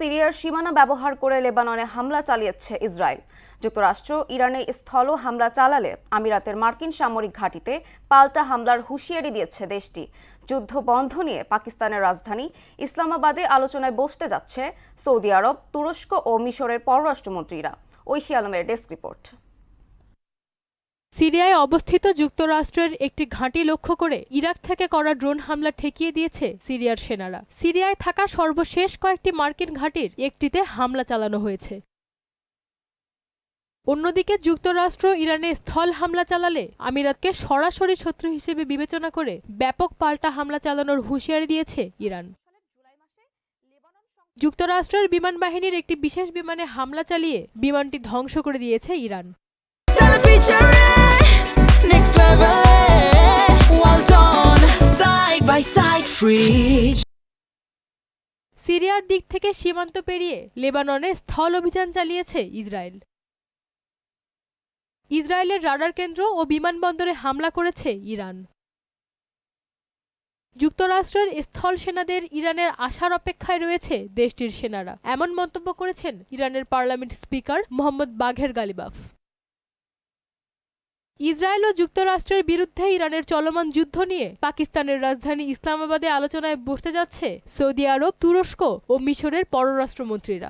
সিরিয়ার সীমানা ব্যবহার করে লেবাননে হামলা চালিয়েছে ইসরায়েল। যুক্তরাষ্ট্র ইরানে স্থল হামলা চালালে আমিরাতের মার্কিন সামরিক ঘাঁটিতে পাল্টা হামলার হুঁশিয়ারি দিয়েছে দেশটি। যুদ্ধ বন্ধ নিয়ে পাকিস্তানের রাজধানী ইসলামাবাদে আলোচনায় বসতে যাচ্ছে সৌদি আরব, তুরস্ক ও মিশরের পররাষ্ট্রমন্ত্রীরা। ঐশী আলমের ডেস্ক রিপোর্ট। সিরিয়ায় অবস্থিত যুক্তরাষ্ট্রের একটি ঘাঁটি লক্ষ্য করে ইরাক থেকে করা ড্রোন হামলা ঠেকিয়ে দিয়েছে সিরিয়ার সেনারা। সিরিয়ায় থাকা সর্বশেষ কয়েকটি মার্কিন ঘাঁটির একটিতে হামলা চালানো হয়েছে। অন্যদিকে যুক্তরাষ্ট্র ইরানে স্থল হামলা চালালে আমিরাতকে সরাসরি শত্রু হিসেবে বিবেচনা করে ব্যাপক পাল্টা হামলা চালানোর হুঁশিয়ারি দিয়েছে ইরান। যুক্তরাষ্ট্রের বিমান বাহিনীর একটি বিশেষ বিমানে হামলা চালিয়ে বিমানটি ধ্বংস করে দিয়েছে ইরান। সিরিয়ার দিক থেকে সীমান্ত পেরিয়ে লেবাননে স্থল অভিযান চালিয়েছে ইসরায়েল। ইসরায়েলের রাডার কেন্দ্র ও বিমানবন্দরে হামলা করেছে ইরান। যুক্তরাষ্ট্রের স্থল সেনাদের ইরানের আসার অপেক্ষায় রয়েছে দেশটির সেনারা, এমন মন্তব্য করেছেন ইরানের পার্লামেন্ট স্পিকার মোহাম্মদ বাঘের গালিবাফ। ইসরায়েল ও যুক্তরাষ্ট্রের বিরুদ্ধে ইরানের চলমান যুদ্ধ নিয়ে পাকিস্তানের রাজধানী ইসলামাবাদে আলোচনায় বসতে যাচ্ছে সৌদি আরব, তুরস্ক ও মিশরের পররাষ্ট্রমন্ত্রীরা।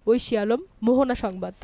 ঐশী আলম, মোহনা সংবাদ।